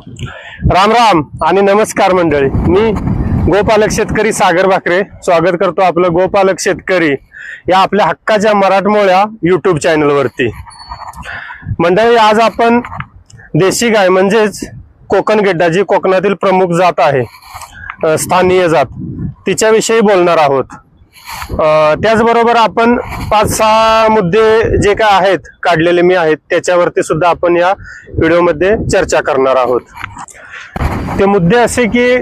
राम राम आणि नमस्कार मंडळी। मी गोपालक शेतकरी सागर भाकरे स्वागत करतो आपलं गोपालक शेतकरी या आपल्या हक्काच्या मराठमोळ्या YouTube चॅनल वरती। मंडळी, आज आपण देशी गाय म्हणजेच कोकण गेड्डा जी कोकणातील प्रमुख जात आहे, स्थानीय जात, तिच्याविषयी बोलणार आहोत। त्याचबरोबर आपण 5-6 मुद्दे जे काय आहेत काढलेले मी आहेत त्याच्यावरती सुद्धा आपण या व्हिडिओमध्ये चर्चा करणार आहोत। ते मुद्दे असे की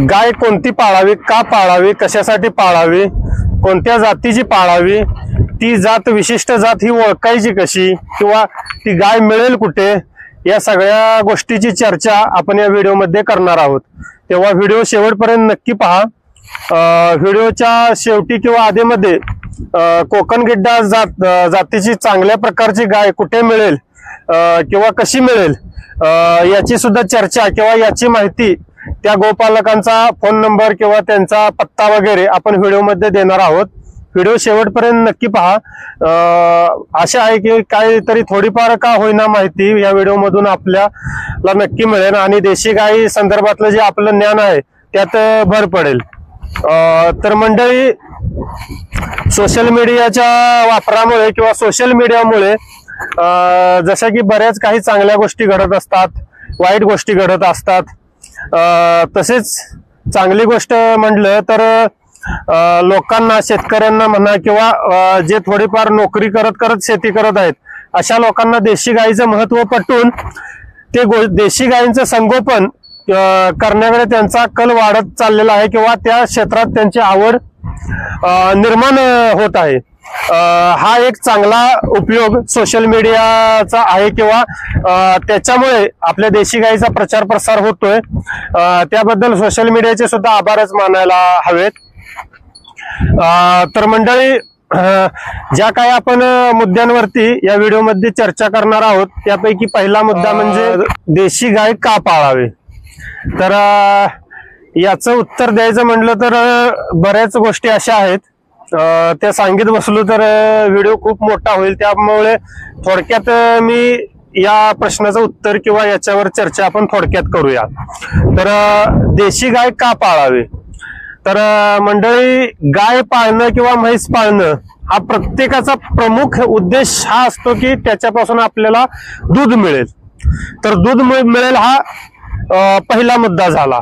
गाय कोणती पाळावी, का पाळावी, कशासाठी पाळावी, कोणत्या जातीची पाळावी, ती जात विशिष्ट जात ही ओळखायची कशी, किंवा ती गाय मिळेल कुठे, या सगळ्या गोष्टीची चर्चा आपण या व्हिडिओमध्ये करणार आहोत। तेव्हा व्हिडिओ शेवटपर्यंत नक्की पहा। व्हिडिओच्या शेवटी किंवा आधीमध्ये कोकण गेड्डा जातीची चांगल्या प्रकारची गाय कुठे मिळेल किंवा कशी मिळेल याची सुद्धा चर्चा किंवा याची माहिती, त्या गोपालकांचा फोन नंबर किंवा त्यांचा पत्ता वगैरे आपण व्हिडिओमध्ये देणार आहोत। व्हिडिओ शेवटपर्यंत नक्की पहा। आशा आहे की काहीतरी थोडीफार का होईना माहिती या व्हिडिओमधून आपल्याला नक्की मिळेल आणि देशी गाई संदर्भातलं जे आपलं ज्ञान आहे त्यात भर पडेल। तर मंडळी, सोशल मीडियाच्या वापरामुळे किंवा सोशल मीडियामुळे जसं की बऱ्याच काही चांगल्या गोष्टी घडत असतात, वाईट गोष्टी घडत असतात। तसेच चांगली गोष्ट म्हटलं तर लोकांना, शेतकऱ्यांना म्हणा किंवा जे थोडीफार नोकरी करत शेती करत आहेत अशा लोकांना देशी गायीचं महत्त्व पटवून ते देशी गायींचं संगोपन करण्याकडे त्यांचा कल वाढत चाललेला आहे किंवा त्या क्षेत्रात त्यांची आवड निर्माण होत आहे। हा एक चांगला उपयोग सोशल मीडियाचा आहे किंवा त्याच्यामुळे आपल्या देशी गायीचा प्रचार प्रसार होतोय। त्याबद्दल सोशल मीडियाचे सुद्धा आभारच मानायला हवेत। तर मंडळी, ज्या काही आपण मुद्द्यांवरती या व्हिडिओमध्ये चर्चा करणार आहोत त्यापैकी पहिला मुद्दा म्हणजे देशी गाय का पाळावी। तर याचं उत्तर द्यायचं म्हटलं तर बऱ्याच गोष्टी अशा आहेत, त्या सांगित बसलो तर व्हिडिओ खूप मोठा होईल। त्यामुळे थोडक्यात मी या प्रश्नाचं उत्तर किंवा याच्यावर चर्चा आपण थोडक्यात करूया। तर देशी गाय का पाळावी, तर मंडळी, गाय पाळणं किंवा म्हैस पाळणं हा प्रत्येकाचा प्रमुख उद्देश हा असतो की त्याच्यापासून आपल्याला दूध मिळेल। तर दूध मिळेल हा पहिला मुद्दा झाला।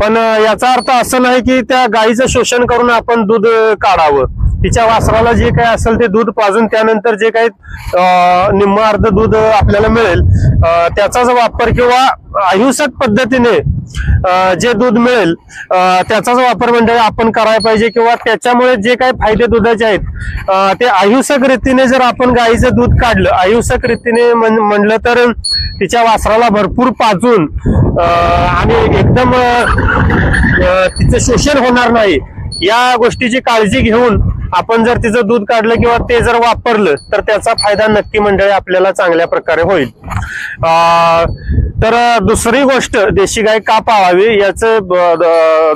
पण याचा अर्थ असं नाही की त्या गायीचं शोषण करून आपण दूध काढावं। तिच्या वासराला जे काही असेल ते दूध पाजून त्यानंतर जे काही निम्म अर्ध दूध आपल्याला मिळेल त्याचाच वापर किंवा अहिंसक पद्धतीने जे दूध मिळेल त्याचाच वापर म्हणजे आपण करायला पाहिजे किंवा त्याच्यामुळे जे काही फायदे दुधाचे आहेत ते अहिंसक रीतीने जर आपण गायीचं दूध काढलं, अहिंसक रीतीने म्हणलं तर तिच्या वासराला भरपूर पाजून आणि एकदम तिचं शोषण होणार नाही या गोष्टीची काळजी घेऊन आपण जर तिचं दूध काढलं किंवा ते जर वापरलं तर त्याचा फायदा नक्की मंडळी आपल्याला चांगल्या प्रकारे होईल। तर दुसरी गोष्ट, देशी गाय का पाळावी याचं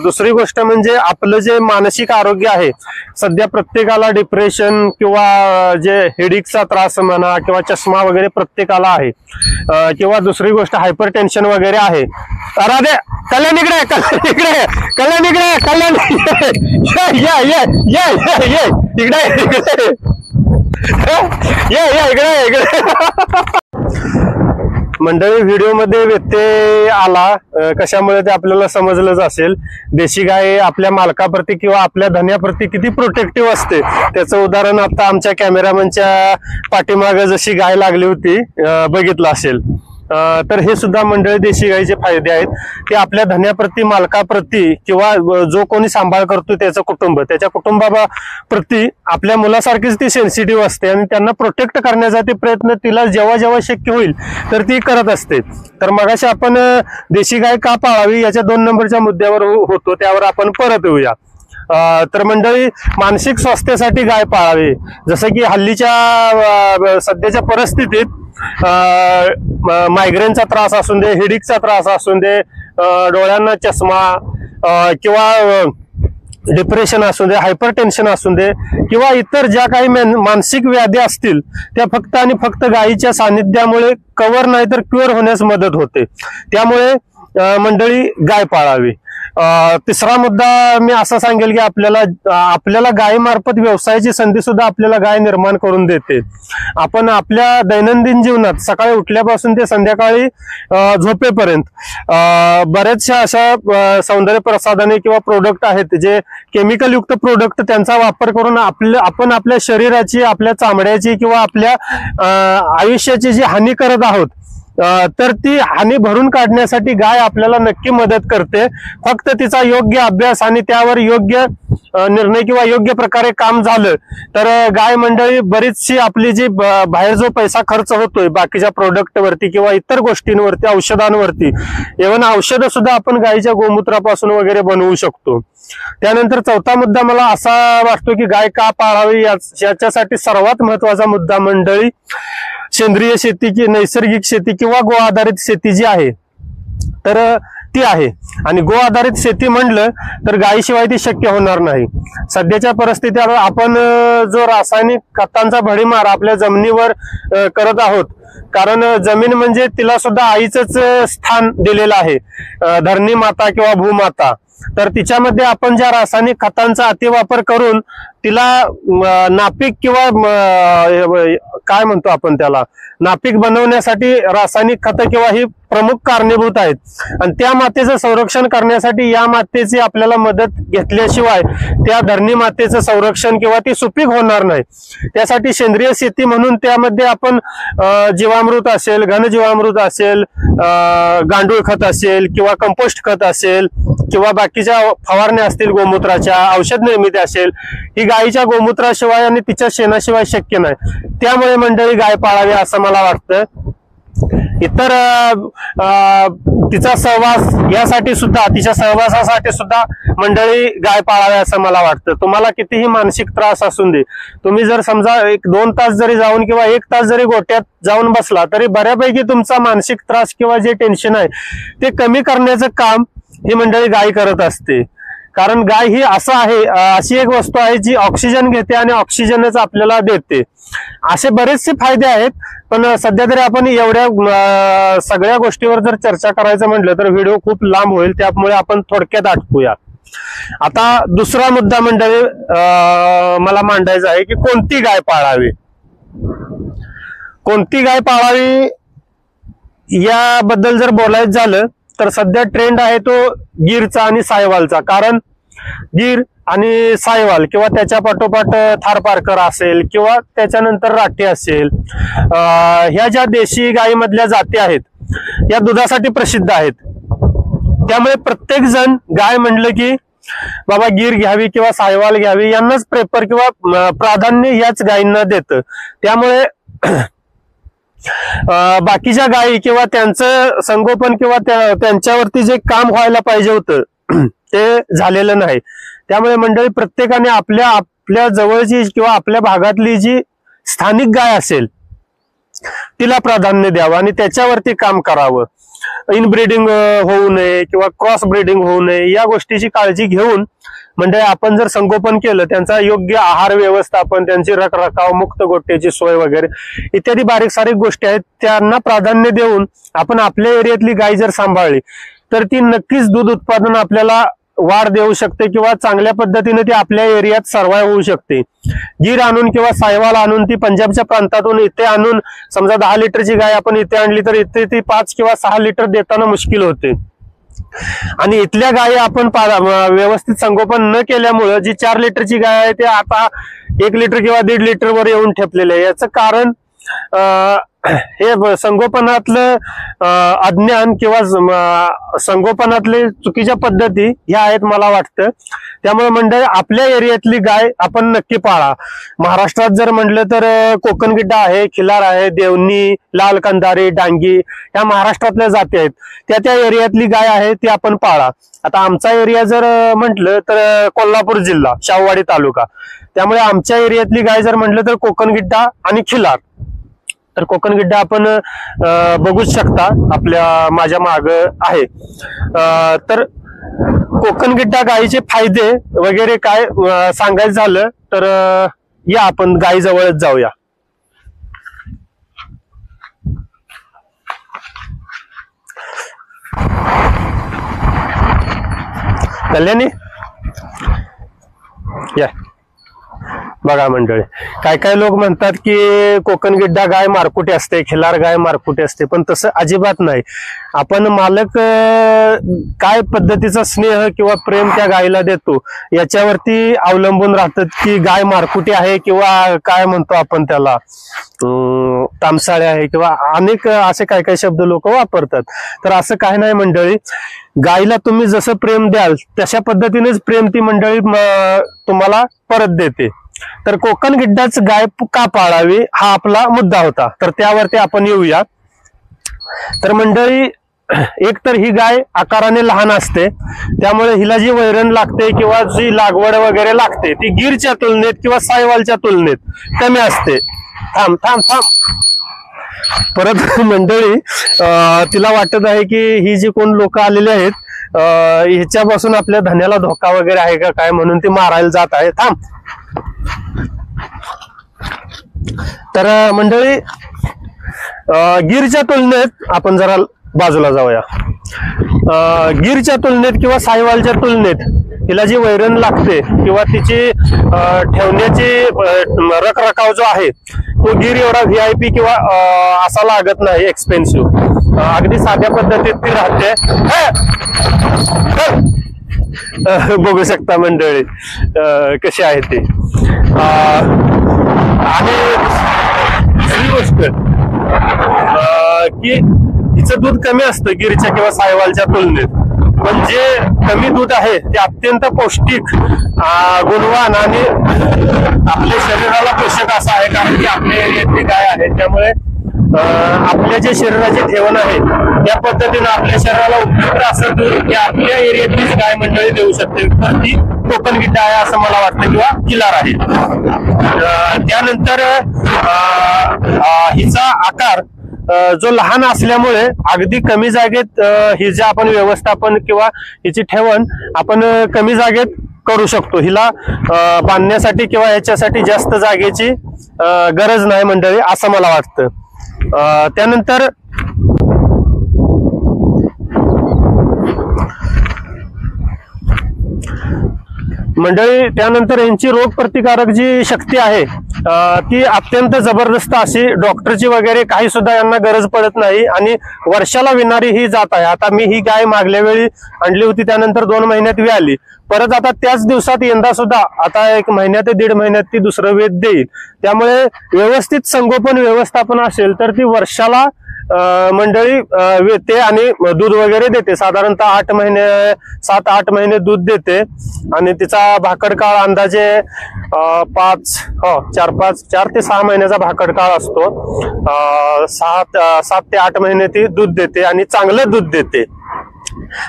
दुसरी गोष्ट म्हणजे आपलं जे मानसिक आरोग्य आहे, सध्या प्रत्येकाला डिप्रेशन किंवा जे हेडिकचा त्रास म्हणा किंवा चष्मा वगैरे प्रत्येकाला आहे, किंवा दुसरी गोष्ट हायपर टेन्शन वगैरे आहे। राधे कल्याण इकडे, कल्याण इकडे, कल्याण इकडे मंडळी, व्हिडिओमध्ये व्यत्यय आला कशामुळे ते आपल्याला समजलंच असेल। देशी गाय आपल्या मालकाप्रती किंवा आपल्या धन्याप्रती किती प्रोटेक्टिव्ह असते त्याचं उदाहरण आता आमच्या कॅमेरामनच्या पाठीमागे जशी गाय लागली होती बघितलं असेल। तर हे सुद्धा मंडळी देशी गायीचे फायदे आहेत। ते आपल्या धन्याप्रती, मालकाप्रती किंवा जो कोणी सांभाळ करतो त्याचं कुटुंब, त्याच्या कुटुंबाप्रती आपल्या मुलासारखीच ती सेन्सिटिव्ह असते आणि त्यांना प्रोटेक्ट करण्याचा ते प्रयत्न तिला जेव्हा जेव्हा शक्य होईल तर ती करत असते। तर मगाशी आपण देशी गाय का पाळावी याच्या 2 नंबरच्या मुद्द्यावर होतो, त्यावर आपण परत येऊया। तर मंडळी, मानसिक स्वास्थ्यासाठी गाय पाळावी। जसं की हल्लीच्या सध्याच्या परिस्थितीत मायग्रेनचा त्रास असून दे, हेडिकचा त्रास असून दे, डोळ्यांना चष्मा किंवा डिप्रेशन असू दे, हायपर टेन्शन असू दे किंवा इतर ज्या काही मानसिक व्याधी असतील त्या फक्त आणि फक्त गायीच्या सानिध्यामुळे कव्हर नाही तर क्युअर होण्यास मदत होते. त्यामुळे मंडळी गाय पाळावी. तिसरा मुद्दा मी असा सांगेल की आपल्याला गायीमार्फत व्यवसायाची संधी सुद्धा आपल्याला गाय निर्माण करून देते. आपण आपल्या दैनंदिन जीवनात सकाळी उठल्यापासून ते संध्याकाळी झोपेपर्यंत बऱ्याचशा अशा सौंदर्य प्रसाधने किंवा प्रोडक्ट आहेत जे केमिकल युक्त प्रोडक्ट, त्यांचा वापर करून आपण आपल्या शरीराची, आपल्या चामड्याची किंवा आपल्या आयुष्याची जी हानी करत आहोत तर ती हानी भरून काढण्यासाठी गाय आपल्याला नक्की मदत करते. फक्त तिचा योग्य अभ्यास आणि त्यावर योग्य निर्णय किंवा योग्य प्रकारे काम झालं तर गाय मंडळी बरीचशी आपली जी बाहेर जो पैसा खर्च होतोय बाकीच्या प्रोडक्ट वरती किंवा इतर गोष्टींवरती, औषधांवरती, इव्हन औषधं सुद्धा आपण गायीच्या गोमूत्रापासून वगैरे बनवू शकतो. त्यानंतर चौथा मुद्दा मला असा वाटतो की गाय का पाळावी याच्यासाठी सर्वात महत्वाचा मुद्दा मंडळी सेंद्रिय शेती की नैसर्गिक शेती किंवा गो आधारित शेती जी आहे तर ती आहे. आणि गो आधारित शेती म्हणलं तर गायीशिवाय ती शक्य होणार नाही. सध्याच्या परिस्थितीत आपण जो रासायनिक खतांचा भडीमार आपल्या जमिनीवर करत आहोत, कारण जमीन म्हणजे तिला सुद्धा आईचंच स्थान दिलेलं आहे, धरणी माता किंवा भूमाता. तर तिच्यामध्ये आपण ज्या रासायनिक खतांचा अतिवापर करून तिला नापीक किंवा काय म्हणतो आपण त्याला, नापीक बनवण्यासाठी रासायनिक खतं किंवा ही प्रमुख कारणीभूत आहेत. आणि त्या मातेचं संरक्षण करण्यासाठी या मातेची आपल्याला मदत घेतल्याशिवाय त्या धरणी मातेचं संरक्षण किंवा ती सुपीक होणार नाही. त्यासाठी सेंद्रिय शेती म्हणून त्यामध्ये आपण जीवामृत असेल, घनजीवामृत असेल, गांडूळ खत असेल किंवा कंपोस्ट खत असेल किंवा बाकीच्या फवारण्या असतील गोमूत्राच्या, औषध निर्मिती असेल, ही गायीच्या गोमूत्राशिवाय आणि तिच्या शेणाशिवाय शक्य नाही. त्यामुळे मंडळी गाय पाळावी असं मला वाटतं. इतर तिचा सहवास यासाठी सुद्धा, तिच्या सहवासासाठी सुद्धा मंडळी गाय पाळावी असं मला वाटतं. तुम्हाला कितीही मानसिक त्रास असून दे, तुम्ही जर समजा 1-2 तास जरी जाऊन किंवा 1 तास जरी गोट्यात जाऊन बसला तरी बऱ्यापैकी तुमचा मानसिक त्रास किंवा जे टेन्शन आहे ते कमी करण्याचं काम ही मंडळी गाय करत असते. कारण गाय ही अशी एक वस्तू आहे जी ऑक्सिजन घेते आणि ऑक्सिजनच आपल्याला देते. असे बरेचसे फायदे आहेत, पण सध्या तरी आपण एवढ्या सगळ्या गोष्टीवर जर चर्चा करायचं म्हटलं तर व्हिडिओ खूप लांब होईल, त्यामुळे आपण थोडक्यात आटपूया. आता दुसरा मुद्दा मंडळी मला मांडायचा आहे की कोणती गाय पाळावी. कोणती गाय पाळावी याबद्दल जर बोलायचं झालं तर सध्या ट्रेंड आहे तो गीरचा आणि सायवालचा. कारण गीर आणि सायवाल किंवा त्याच्या पाठोपाठ थारपारकर असेल किंवा त्याच्यानंतर राठी असेल, ह्या ज्या देशी गायीमधल्या जाती आहेत या दुधासाठी प्रसिद्ध आहेत. त्यामुळे प्रत्येक जण गाय म्हणलं की बाबा गीर घ्यावी किंवा सायवाल घ्यावी यांनाच प्रेफर किंवा प्राधान्य याच गायींना देतं. त्यामुळे बाकीच्या गायी किंवा त्यांचं संगोपन किंवा त्यांच्यावरती जे काम व्हायला पाहिजे होतं ते झालेलं नाही. त्यामुळे मंडळी प्रत्येकाने आपल्या जवळची किंवा आपल्या भागातली जी स्थानिक गाय असेल तिला प्राधान्य द्यावं आणि त्याच्यावरती काम करावं. इनब्रीडिंग होऊ नये किंवा क्रॉस ब्रीडिंग होऊ नये या गोष्टीची काळजी घेऊन म्हणजे आपण जर संगोपन केलं, त्यांचा योग्य आहार व्यवस्थापन, त्यांची रखरखाव, मुक्त गोट्याची सोय वगैरे इत्यादी बारीक सारीक गोष्टी आहेत, त्यांना प्राधान्य देऊन आपण आपल्या एरियातली गाय जर सांभाळली तर ती नक्कीच दूध उत्पादन आपल्याला वाढ देऊ शकते किंवा चांगल्या पद्धतीने ती आपल्या एरियात सर्वाइव्ह होऊ शकते. गीर आणून किंवा सायवाल आणून ती पंजाबच्या प्रांतातून इथे आणून समजा 10 लिटरची गाय आपण इथे आणली तर इथे ती 5 किंवा 6 लिटर देताना मुश्किल होते. आणि इथल्या गायी आपण व्यवस्थित संगोपन न केल्यामुळं जी 4 लिटरची गाय आहे ते आता 1 लिटर किंवा 1.5 लिटर वर येऊन ठेपलेले आहे. याचं कारण हे संगोपनातलं अज्ञान किंवा संगोपनातले चुकीच्या पद्धती ह्या आहेत मला वाटतं. त्यामुळे मंडळी आपल्या एरियातली गाय आपण नक्की पाळा. महाराष्ट्रात जर म्हटलं तर कोकण गिड्डा आहे, खिलार आहे, देवणी, लाल कंधारी, डांगी ह्या महाराष्ट्रातल्या जाती आहेत. त्या एरियातली गाय आहे ती आपण पाळा. आता आमचा एरिया जर म्हटलं तर कोल्हापूर जिल्हा, शाहूवाडी तालुका, त्यामुळे आमच्या एरियातली गाय जर म्हटलं तर कोकण गिड्डा आणि खिलार. तर कोकण गिड्डा आपण बघूच शकता, माझ्या माग आहे. तर कोकण गिड्डा गायीचे फायदे वगैरे काय सांगायचं झालं तर या आपण गायी जवळच जाऊया. कल्याणी या बघा मंडळी, काय काय लोक म्हणतात की कोकण गिड्डा गाय मारकुटी असते, खिलार गाय मारकुटी असते, पण तसं अजिबात नाही. आपण मालक काय पद्धतीचा स्नेह किंवा प्रेम त्या गायीला देतो याच्यावरती अवलंबून राहतात की गाय मारकुटी आहे किंवा काय म्हणतो आपण त्याला तामसाळे आहे किंवा अनेक असे काय काय शब्द लोक वापरतात. तर असं काही नाही मंडळी, गायीला तुम्ही जसं प्रेम द्याल तशा पद्धतीनेच प्रेम ती मंडळी तुम्हाला परत देते. तर कोकण गिड्डाच गाय का पाळावी हा आपला मुद्दा होता, तर त्यावरती आपण येऊया. तर मंडळी, एक तर ही गाय आकाराने लहान असते, त्यामुळे हिला जी वैरण लागते किंवा जी लागवड वगैरे लागते ती गिरच्या तुलनेत किंवा सायवालच्या तुलनेत कमी असते. थांब थांब थांब. परत मंडळी, तिला वाटत आहे की ही जी कोण लोक आलेले आहेत ह्याच्यापासून आपल्या धन्याला धोका वगैरे आहे का काय, म्हणून ती मारायला जात आहे. थांब. तर मंडळी, गिरच्या तुलनेत आपण जरा बाजूला जाऊया. गिरच्या तुलनेत किंवा सायवालच्या तुलनेत हिला जी वैरण लागते किंवा तिची ठेवण्याची रखरखाव जो आहे तो गिर एवढा VIP किंवा असा लागत नाही, एक्सपेन्सिव्ह. अगदी साध्या पद्धतीत ती राहते. बघू शकता मंडळी कशी आहे ती. आणि दुसरी गोष्ट की हिचं दूध कमी असतं गिरच्या किंवा सायवालच्या तुलनेत, पण जे कमी दूध आहे ते अत्यंत पौष्टिक, गुणवान आणि आपल्या शरीराला पोषक असं आहे, कारण की आपल्या एरियातली गाय आहे. त्यामुळे आपल्या जे शरीराचे ठेवण आहे त्या पद्धतीने आपल्या शरीराला उपयुक्त असं दूध की आपल्या एरियातलीच गाय मंडळी देऊ शकते. तर ती कोकण गिड्डा आहे असं मला वाटतं किंवा किलार आहे. त्यानंतर हिचा आकार जो लहान असल्यामुळे अगदी कमी जागेत हिचे आपण व्यवस्थापन किंवा हिची ठेवण आपण कमी जागेत करू शकतो. हिला बांधण्यासाठी किंवा याच्यासाठी जास्त जागेची गरज नाही मंडळी असं मला वाटतं. त्यानंतर मंडळी, त्यानंतर यांची रोग प्रतिकारक जी शक्ती आहे ती अत्यंत जबरदस्त अशी, डॉक्टरची वगैरे काही सुद्धा यांना गरज पडत नाही आणि वर्षाला विणारी ही जात आहे. आता मी ही गाय मागल्या वेळी आणली होती, त्यानंतर 2 महिन्यात आली, परत आता त्याच दिवसात यंदा सुद्धा आता 1 महिन्यात ते 1.5 महिन्यात ती दुसरं वेद देईल. त्यामुळे व्यवस्थित संगोपन व्यवस्थापन असेल तर ती वर्षाला मंडळी वेते आणि दूध वगैरे देते. साधारणतः 7-8 महिने दूध देते आणि तिचा भाकड काळ अंदाजे 4 ते 6 महिन्याचा भाकड काळ असतो. 7 ते 8 महिने ती दूध देते आणि चांगलं दूध देते.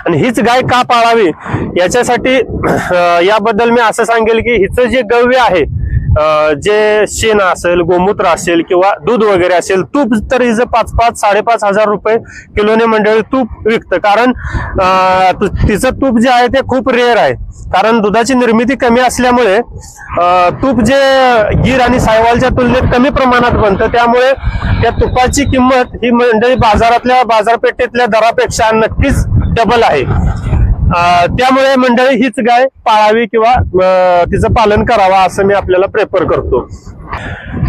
आणि हीच गाय का पाळावी याच्यासाठी याबद्दल मी असं सांगेल की हिचं जे गव्य आहे, जे शेण असेल, गोमूत्र असेल किंवा दूध वगैरे असेल, तूप तर हिचं 5,500-5,500 हजार रुपये किलोने मंडळी तूप विकतं. कारण तिचं तूप जे आहे ते खूप रेअर आहे, कारण दुधाची निर्मिती कमी असल्यामुळे तूप जे गिर आणि सायवालच्या तुलनेत कमी प्रमाणात बनतं. त्यामुळे त्या तुपाची किंमत ही मंडळी बाजारातल्या बाजारपेठेतल्या दरापेक्षा नक्कीच डबल आहे. त्यामुळे मंडळी हीच गाय पाळावी किंवा तिचं पालन करावं असं मी आपल्याला प्रेफर करतो.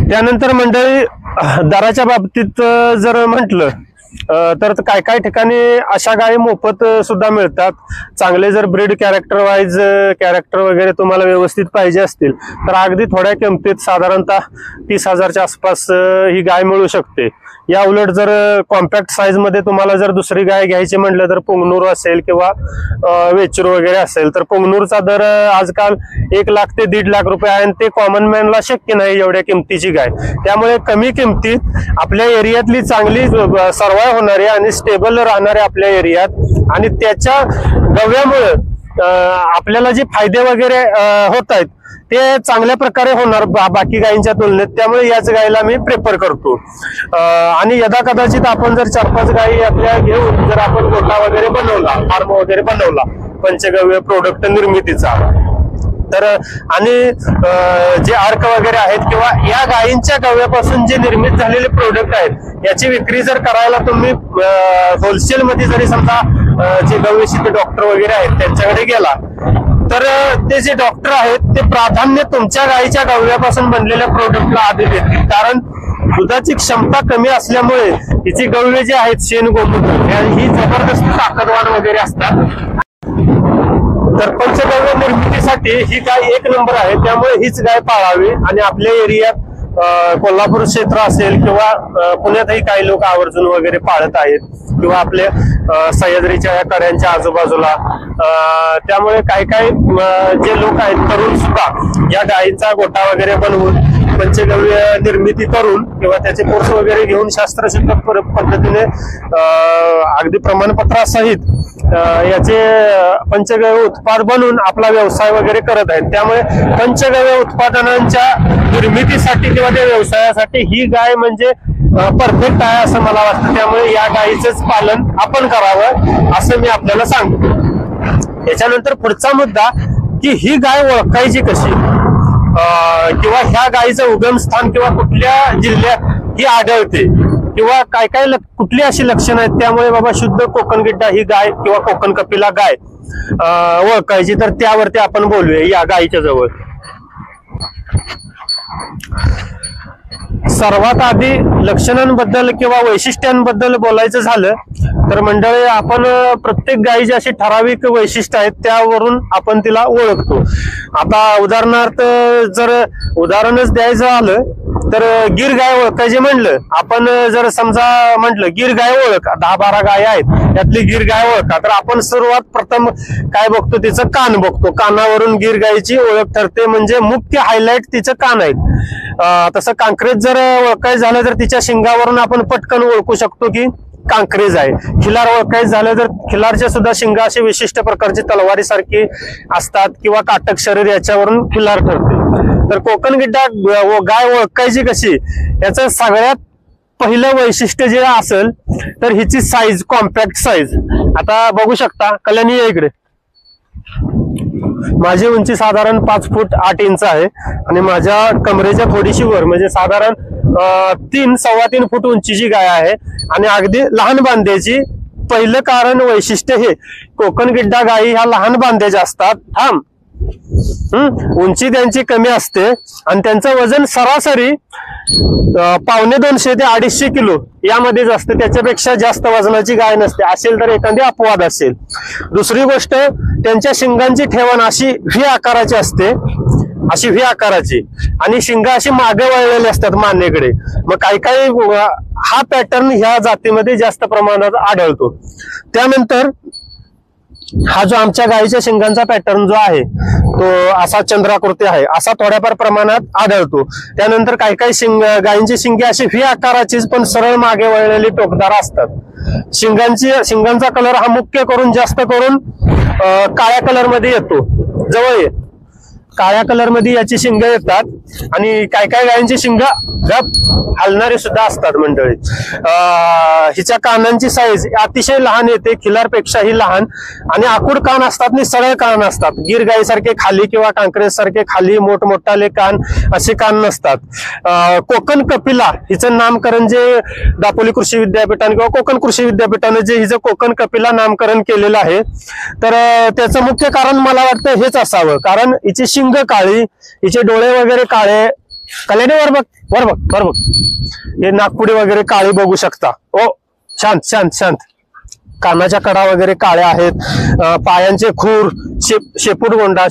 त्यानंतर मंडळी, दराच्या बाबतीत जर म्हटलं तर काय काय ठिकाणी अशा गायी मोफत सुद्धा मिळतात. चांगले जर ब्रीड कॅरेक्टर वगैरे तुम्हाला व्यवस्थित पाहिजे असतील तर अगदी थोड्या किमतीत साधारणतः 30,000च्या आसपास ही गाय मिळू शकते. या उलट जर कॉम्पॅक्ट साईज मध्ये तुम्हाला जर दुसरी गाय घ्यायची म्हटलं तर पुंगनूर असेल किंवा वेचूर वगैरे असेल तर पुंगनूरचा दर आजकाल 1 लाख ते 1.5 लाख रुपये आहे आणि ते कॉमन मॅनला शक्य नाही एवढ्या किमतीची गाय. त्यामुळे कमी किमतीत आपल्या एरियातली चांगली सर्वाइव्ह होणारी आणि स्टेबल राहणारे आपल्या एरियात आणि त्याच्या गव्यामुळे आपल्याला जे फायदे वगैरे होत आहेत ते चांगल्या प्रकारे होणार बाकी गायींच्या तुलनेत. त्यामुळे याच गायीला मी प्रेफर करतो. आणि यदा कदाचित आपण जर 4-5 गायी आपल्या घेऊन जर आपण गोठा वगैरे बनवला, फार्म वगैरे बनवला पंचगव्य प्रोडक्ट निर्मितीचा। तर आणि जे अर्क वगैरे आहेत किंवा या गायींच्या गव्यापासून जे निर्मित झालेले प्रोडक्ट आहेत याची विक्री जर करायला तुम्ही होलसेल मध्ये जरी समजा जे गव्यशीत डॉक्टर वगैरे आहेत त्यांच्याकडे गेला तर ते जे डॉक्टर आहेत ते प्राधान्य तुमच्या गायीच्या गव्यापासून बनलेल्या प्रोडक्टला आधी देतील, कारण दुधाची क्षमता कमी असल्यामुळे हिची गव्य जे आहेत शेण गोमूत्र ही जबरदस्त ताकदवान वगैरे असतात। तर पंचगव्य निर्मितीसाठी ही गाय एक नंबर आहे, त्यामुळे हीच गाय पाळावी। आणि आपल्या एरियात कोल्हापूर क्षेत्र असेल किंवा पुण्यातही काही लोक आवर्जून वगैरे पाळत आहेत किंवा आपल्या सह्याद्रीच्या या कड्यांच्या आजूबाजूला, त्यामुळे काही काही जे लोक आहेत तरुण सुद्धा या गायींचा गोठा वगैरे बनवून पंचगव्य निर्मिती करून किंवा त्याचे कोर्स वगैरे घेऊन शास्त्रशुद्ध पद्धतीने अगदी प्रमाणपत्रासहित याचे पंचगव्य उत्पाद बनवून आपला व्यवसाय वगैरे करत आहेत। त्यामुळे पंचगव्य उत्पादनांच्या निर्मितीसाठी किंवा त्या व्यवसायासाठी ही गाय म्हणजे परफेक्ट आहे असं मला वाटतं। त्यामुळे या गायीचंच पालन आपण करावं असं मी आपल्याला सांगतो। याच्यानंतर पुढचा मुद्दा की ही गाय ओळखायची कशी किंवा ह्या गायीचं उगमस्थान किंवा कुठल्या जिल्ह्यात ही आढळते किंवा काय काय कुठली अशी लक्षणं आहेत त्यामुळे बाबा शुद्ध कोकण गिड्डा ही गाय किंवा कोकण कपिला गाय ओळखायची, तर त्यावरती आपण बोलूया या गायीच्या जवळ। सर्वात आधी लक्षणांबद्दल किंवा वैशिष्ट्यांबद्दल बोलायचं झालं तर मंडळी आपण प्रत्येक गायीची अशी ठराविक वैशिष्ट्य आहेत त्यावरून आपण तिला ओळखतो। आता उदाहरणार्थ जर उदाहरणच द्यायचं झालं तर गिर गाय ओळखायची म्हणलं आपण, जर समजा म्हटलं गिर गाय ओळख 10-12 गाय आहेत त्यातली गिर गाय ओळखा, तर आपण सर्वात प्रथम काय बघतो तिचं कान बघतो। कानावरून गिर गायीची ओळख ठरते, म्हणजे मुख्य हायलाइट तिचं कान आहेत। तसं कांक्रेज जर ओळखायचं झालं तर तिच्या शिंगावरून आपण पटकन ओळखू शकतो की कांक्रेज आहे। खिलार ओळखायचं झालं तर खिलारच्या सुद्धा शिंगा अशी विशिष्ट प्रकारची तलवारीसारखी असतात किंवा काटक शरीर याच्यावरून खिलार ठरते। तर कोकण गिड्डा गाय ओळखायची कशी याचं सगळ्यात पहिलं वैशिष्ट्य जे असेल तर हिची साईज कॉम्पॅक्ट साईज। आता बघू शकता कल्याणी इकडे, माझी उंची साधारण 5 फूट 8 इंच आहे आणि माझ्या कमरेच्या थोडीशी वर म्हणजे साधारण 3-3.25 फूट उंचीची गाय आहे आणि अगदी लहान बांध्याची। पहिलं कारण वैशिष्ट्य हे कोकण गिड्डा गायी ह्या लहान बांध्याच्या असतात। उंची त्यांची कमी असते आणि त्यांचं वजन सरासरी 1.25 ते 250 किलो यामध्येच असते, त्याच्यापेक्षा जास्त वजनाची गाय नसते। असेल तर एखादी अपवाद असेल। दुसरी गोष्ट त्यांच्या शिंगांची ठेवण अशी व्ही आकाराची असते, अशी व्ही आकाराची, आणि शिंगा अशी मागे वळलेली असतात मानेकडे। मग काही काही हा पॅटर्न ह्या जातीमध्ये जास्त प्रमाणात आढळतो। त्यानंतर हा जो आमच्या गायीच्या शिंगांचा पॅटर्न जो आहे तो असा चंद्राकृती आहे, असा थोड्याफार प्रमाणात आढळतो। त्यानंतर काही काही गायींची शिंगे अशी व्ही आकाराचीच पण सरळ मागे वळलेली टोकदार असतात। शिंगांचा कलर हा मुख्य करून जास्त करून काळ्या कलर मध्ये येतो, जवळ ये काळ्या कलर मध्ये याची शिंग येतात आणि काय काय गायींची शिंग हलणारी सुद्धा असतात मंडळी। हिच्या कानांची साईज अतिशय लहान येते, खिलारपेक्षाही लहान, आणि आखूड कान असतात आणि सरळ कान असतात। गिर गायीसारखे खाली किंवा कांक्रेज सारखे खाली मोठमोठाले कान असे कान नसतात। कोकण कपिला हिचं नामकरण जे दापोली कृषी विद्यापीठाने किंवा कोकण कृषी विद्यापीठाने जे हिचं कोकण कपिला नामकरण केलेलं आहे, तर त्याचं मुख्य कारण मला वाटतं हेच असावं, कारण हिची शिंग काळी, हिचे डोळे वगैरे काळे, कल्याणी वर बघ हे नागपुडी वगैरे काळी बघू शकता। ओ शांत शांत शांत, कानाच्या कडा वगैरे काळ्या आहेत, पायांचे खूर, शेपूट गोंडा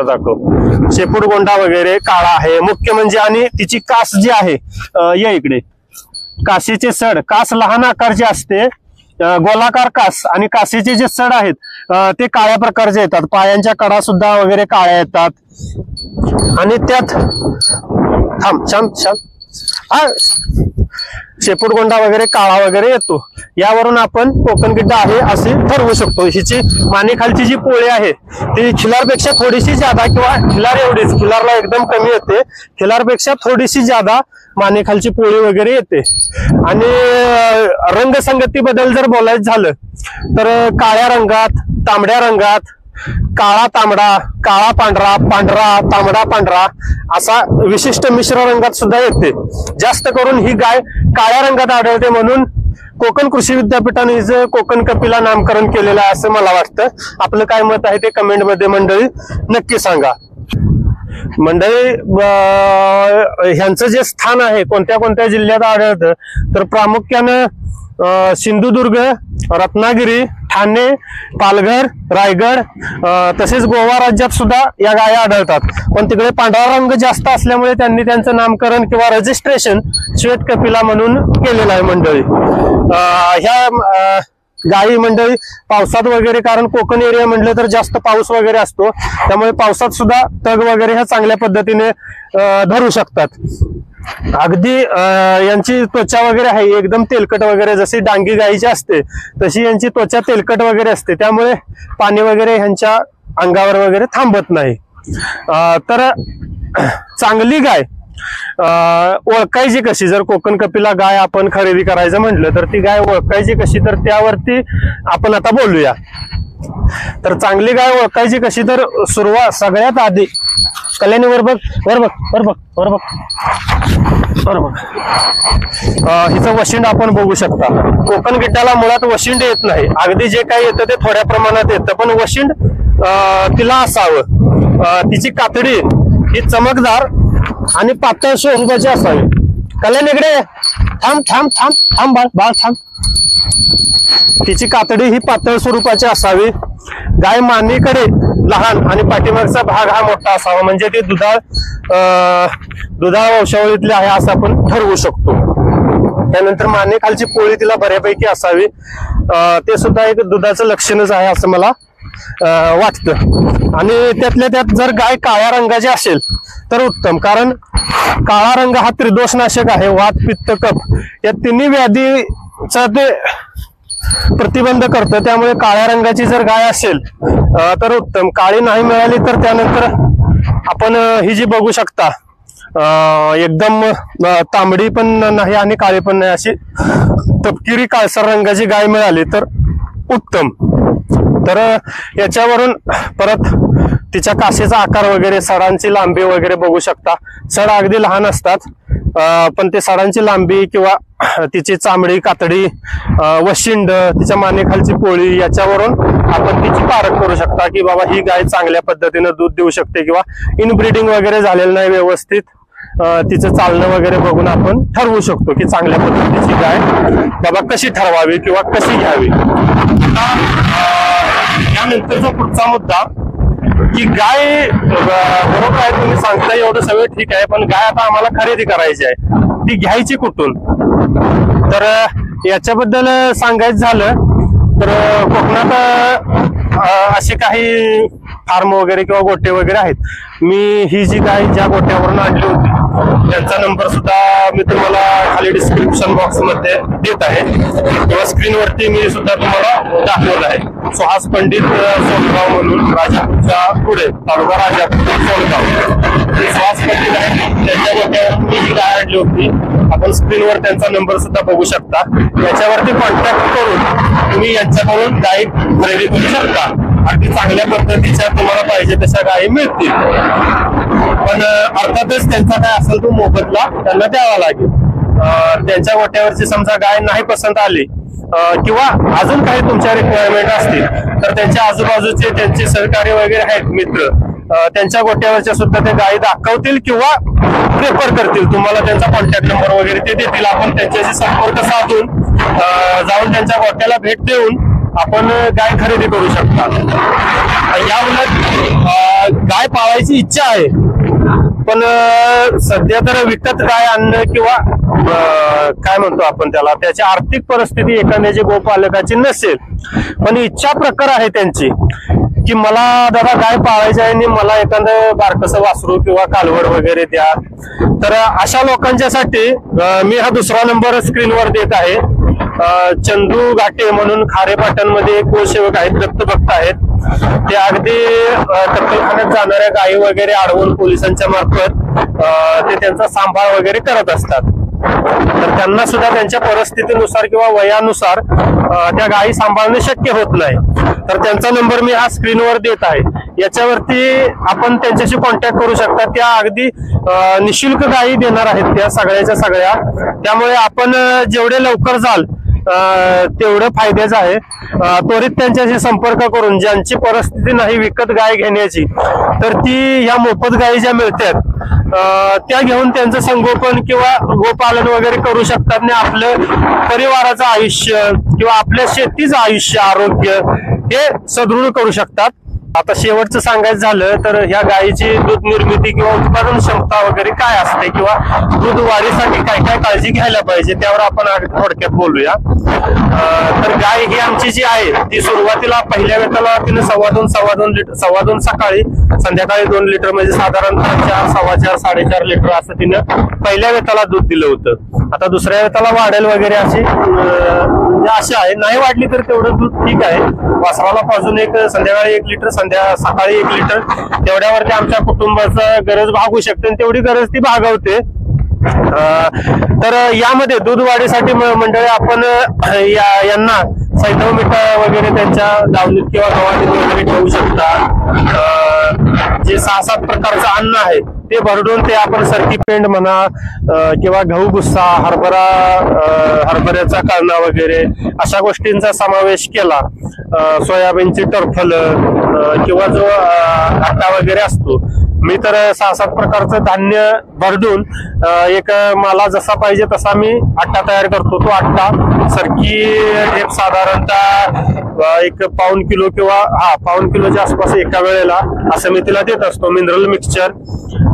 दाखव, शेपूट गोंडा वगैरे काळा आहे मुख्य म्हणजे। आणि तिची कास जी आहे या इकडे, काशीचे सड, कास लहान आकारचे असते, गोलाकार कास, आणि काशीचे जे सड आहेत ते काळ्या प्रकारचे येतात। पायांच्या कडा सुद्धा वगैरे काळ्या येतात आणि त्यात शेपूट गोंडा वगैरे काळा वगैरे येतो। यावरून आपण कोकण गिड्डा आहे असे ठरवू शकतो। हिची मानेखालची जी पोळी आहे ती खिलारपेक्षा थोडीशी ज्यादा, किंवा खिलार एवढीच, खिलारला एकदम कमी येते, खिलारपेक्षा थोडीशी ज्यादा मानेखालची पोळी वगैरे येते। आणि रंगसंगती बद्दल जर बोलायचं झालं तर काळ्या रंगात, तांबड्या रंगात, काळा तांबडा, काळा पांढरा, पांढरा तांबडा पांढरा असा विशिष्ट मिश्र रंगात सुद्धा येते. जास्त करून ही गाय काळ्या रंगात आढळते, म्हणून कोकण कृषी विद्यापीठाने हिचं कोकण कपिला नामकरण केलेलं आहे असं मला वाटतं. आपलं काय मत आहे ते कमेंट मध्ये मंडळी नक्की सांगा. मंडळी, ह्यांचं जे स्थान आहे कोणत्या कोणत्या जिल्ह्यात आढळतं तर प्रामुख्यानं सिंधुदुर्ग, रत्नागिरी, ठाणे, पालघर, रायगड तसेच गोवा राज्यात सुद्धा या गाया आढळतात. पण तिकडे पांढरा रंग जास्त असल्यामुळे त्यांनी त्यांचं नामकरण किंवा रजिस्ट्रेशन श्वेत कपिला म्हणून केलेलं आहे मंडळी. ह्या गायी मंडळी पावसात वगैरे, कारण कोकण एरिया म्हटलं तर जास्त पाऊस वगैरे असतो, त्यामुळे पावसात सुद्धा तग वगैरे ह्या चांगल्या पद्धतीने धरू शकतात. अगदी यांची त्वचा वगैरे आहे एकदम तेलकट वगैरे, जशी डांगी गायीची असते तशी यांची त्वचा तेलकट वगैरे असते, त्यामुळे पाणी वगैरे ह्यांच्या अंगावर वगैरे थांबत नाही. तर चांगली गाय ओळखायची कशी, जर कोकण कपिला गाय आपण खरेदी करायचं म्हटलं तर ती गाय ओळखायची कशी, तर त्यावरती आपण आता बोलूया. तर चांगली गाय ओळखायची कशी, तर सुरुवात सगळ्यात आधी कल्याणी वर बघ, वर बघ, वर बघ, वर बघ, वर बघ. हिचं वशिंड आपण बघू शकता. कोकण गिड्डाला मुळात वशिंड येत नाही, अगदी जे काही येतं ते थोड्या प्रमाणात येतं, पण वशिंड तिला असावं. तिची कातडी ही चमकदार आणि पातळ स्वरूपाची असावी. कल्याण इकडे थांब थांब थांब थांब बाळ बाळ थांब. तिची कातडी ही पातळ स्वरूपाची असावी. गाय मानेकडे लहान आणि पाठीमागचा भाग हा मोठा असावा, म्हणजे ते दुधाळ वंशावळीतले आहे असं आपण ठरवू शकतो. त्यानंतर मानेखालची पोळी तिला बऱ्यापैकी असावी, ते सुद्धा एक दुधाचं लक्षणच आहे असं मला वाटतं. आणि त्यातल्या त्यात जर गाय काळ्या रंगाची असेल तर उत्तम, कारण काळा रंग हा त्रिदोषनाशक आहे. वात, पित्त, कफ या तिन्ही व्याधीचा ते प्रतिबंध करतं, त्यामुळे काळ्या रंगाची जर गाय असेल तर उत्तम. काळी नाही मिळाली तर त्यानंतर आपण ही जी बघू शकता एकदम तांबडी पण नाही आणि काळी पण नाही, अशी तपकिरी काळसर रंगाची गाय मिळाली तर उत्तम. तर याच्यावरून परत तिच्या कासेचा आकार वगैरे, सडांची लांबी वगैरे बघू शकता. सड अगदी लहान असतात, पण ते सडांची लांबी किंवा तिची चामडी, कातडी, वशिंड, तिच्या मानेखालची पोळी याच्यावरून आपण तिची पारख करू शकता की बाबा ही गाय चांगल्या पद्धतीनं दूध देऊ शकते किंवा इनब्रीडिंग वगैरे झालेलं नाही व्यवस्थित. तिचं चालणं वगैरे बघून आपण ठरवू शकतो की चांगल्या पद्धतीची गाय बाबा कशी ठरवावी किंवा कशी घ्यावी. त्यानंतरचा पुढचा मुद्दा की गाय बरोबर आहे, तुम्ही सांगताय एवढं सगळं ठीक आहे, पण गाय आता आम्हाला खरेदी करायची आहे, ती घ्यायची कुठून. तर याच्याबद्दल सांगायचं झालं तर कोकणात असे काही फार्म वगैरे किंवा गोटे वगैरे आहेत. मी ही जी गाय ज्या गोट्यावरून आणली होती त्यांचा नंबर सुद्धा मी तुम्हाला खाली डिस्क्रिप्शन बॉक्स मध्ये देत आहे किंवा स्क्रीनवरती मी सुद्धा तुम्हाला दाखवलं आहे. सुहास पंडित सोनगाव म्हणून राजापूरच्या पुढे, तालुका राजापूर सोनगाव, सुहास पंडित आहे, त्यांच्या गोट्यावर मी ही गाय आणली होती. आपण स्क्रीनवर त्यांचा नंबर सुद्धा बघू शकता. याच्यावरती कॉन्टॅक्ट करून तुम्ही यांच्याकडून गाय खरेदी करू शकता. अगदी चांगल्या पद्धतीच्या तुम्हाला पाहिजे तशा गायी मिळतील, पण अर्थातच त्यांचा काय असेल तो मोबदला त्यांना द्यावा लागेल. त्यांच्या गोट्यावरची समजा गाय नाही पसंत आली किंवा अजून काही तुमच्या रिक्वायरमेंट असतील तर त्यांच्या आजूबाजूचे त्यांचे सहकारी वगैरे आहेत मित्र, त्यांच्या गोट्यावरच्या सुद्धा ते गायी दाखवतील किंवा प्रेफर करतील. तुम्हाला त्यांचा कॉन्टॅक्ट नंबर वगैरे ते देतील. आपण त्यांच्याशी संपर्क साधून जाऊन त्यांच्या गोट्याला भेट देऊन आपण गाय खरेदी करू शकता. या उलट गाय पाळायची इच्छा आहे, पण सध्या तर विकत गाय आणणं किंवा काय म्हणतो आपण त्याला, त्याची आर्थिक परिस्थिती एखाद्याची गोपालकाची नसेल, पण इच्छा प्रकार आहे त्यांची की मला दादा गाय पाळायची आहे आणि मला एखादं बारकसं वासरू किंवा कालवड वगैरे द्या. तर अशा लोकांच्यासाठी मी हा दुसरा नंबर स्क्रीनवर देत आहे. चंदू घाटे म्हणून खारेपाटण मध्ये एक गोसेवक आहेत, दत्तभक्त आहेत. ते अगदी कत्तलखान्यात जाणाऱ्या गायी वगैरे अडवून पोलिसांच्या मार्फत ते त्यांचा सांभाळ वगैरे करत असतात. तर त्यांना सुद्धा त्यांच्या परिस्थितीनुसार किंवा वयानुसार त्या गायी सांभाळणे शक्य होत नाही. तर त्यांचा नंबर मी हा स्क्रीनवर देत आहे. याच्यावरती आपण त्यांच्याशी कॉन्टॅक्ट करू शकता. त्या अगदी निशुल्क गायी देणार आहेत त्या सगळ्याच्या सगळ्या. त्यामुळे आपण जेवढे लवकर जाल तेवढं फायद्याचं आहे. त्वरित त्यांच्याशी संपर्क करून ज्यांची परिस्थिती नाही विकत गाय घेण्याची, तर ती ह्या मोफत गायी ज्या मिळतात त्या घेऊन त्यांचं संगोपन किंवा गोपालन वगैरे करू शकतात आणि आपलं परिवाराचं आयुष्य किंवा आपल्या शेतीचं आयुष्य आरोग्य हे सदृढ करू शकतात. आता शेवटचं सांगायचं झालं तर ह्या गायीची दूध निर्मिती किंवा उत्पादन क्षमता वगैरे काय असते किंवा दूध वाढीसाठी काय काय काळजी घ्यायला पाहिजे त्यावर आपण थोडक्यात बोलूया. तर गाय ही आमची जी आहे ती सुरुवातीला पहिल्या वेताला तिने सव्वा दोन सकाळी, संध्याकाळी 2 लिटर म्हणजे साधारणतः 4, सव्वा 4, 4.5 लिटर असं तिनं पहिल्या वेताला दूध दिलं होतं. आता दुसऱ्या वेताला वाढेल वगैरे अशी म्हणजे अशी आहे. नाही वाढली तर तेवढं दूध ठीक आहे. वासराला पाजून संध्याकाळी 1 लिटर, सकाळी 1 लिटर तेवढ्यावरती आमच्या कुटुंबाचं गरज भागू शकते आणि तेवढी गरज ती भागवते. तर यामध्ये दूध वाढीसाठी मंडळी आपण यांना सैंधव मीठा वगैरे त्यांच्या दावणीत किंवा गव्हाणीत वगैरे ठेवू शकता. जे 6-7 प्रकारचं अन्न आहे ते भरडून ते आपण सरकी पेंड म्हणा किंवा गहू भुस्सा, हरभऱ्याचा काळणा वगैरे अशा गोष्टींचा समावेश केला. सोयाबीनची टरफल किंवा जो आटा वगैरे असतो. मी तर 6-7 प्रकारचं धान्य भरडून एक मला जसा पाहिजे तसा मी आटा तयार करतो. तो आटा सरकी एक साधारणतः 1 पाऊण किलो किंवा पाऊण किलोच्या आसपास एका वेळेला असं मी तिला देत असतो. मिनरल मिक्सचर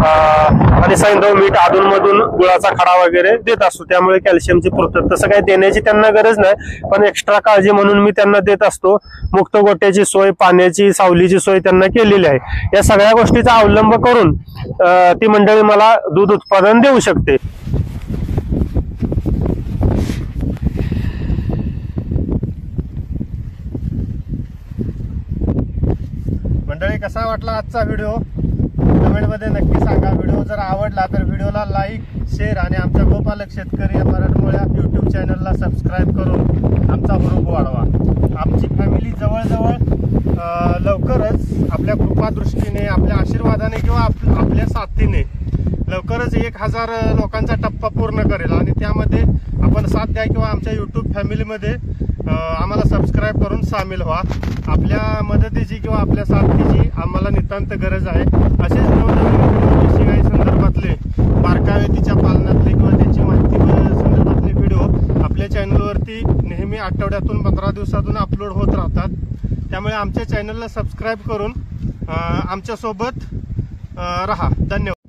आणि सैंधव मीठ अधूनमधून गुळाचा खडा वगैरे देत असतो. त्यामुळे कॅल्शियमची पूर्तता तसं काही देण्याची त्यांना गरज नाही, पण एक्स्ट्रा काळजी म्हणून मी त्यांना देत असतो. मुक्त गोट्याची सोय, पाण्याची, सावलीची सोय त्यांना केलेली आहे. या सगळ्या गोष्टीचा अवलंब करून ती मंडळी मला दूध उत्पादन देऊ शकते. मंडळी, कसा वाटला आजचा व्हिडिओ कमेंटमध्ये नक्की सांगा. व्हिडिओ जर आवडला तर व्हिडिओला लाईक, शेअर आणि आमच्या गोपालक शेतकरी मराठमोळ्या यूट्यूब चॅनलला सबस्क्राईब करून आमचा हुरूप वाढवा. आमची फॅमिली जवळजवळ लवकरच आपल्या कृपादृष्टीने, आपल्या आशीर्वादाने किंवा आपल्या साथीने लवकरच 1000 लोकांचा टप्पा पूर्ण करेल. आणि त्यामध्ये आपण साथ द्या किंवा आमच्या यूट्यूब फॅमिलीमध्ये आम्हाला सबस्क्राईब करून सामील व्हा. आपल्या मदतीची किंवा आपल्या साथीची आम्हाला नितांत गरज आहे. असेच नवनवीन देशी गाई संदर्भातले बारकावे, तिच्या पालनातले किंवा त्याची माहिती संदर्भातले व्हिडिओ आपल्या चॅनलवरती नेहमी आठवड्यातून 15 दिवसातून अपलोड होत राहतात. त्यामुळे आमच्या चॅनलला सबस्क्राईब करून आमच्यासोबत राहा. धन्यवाद.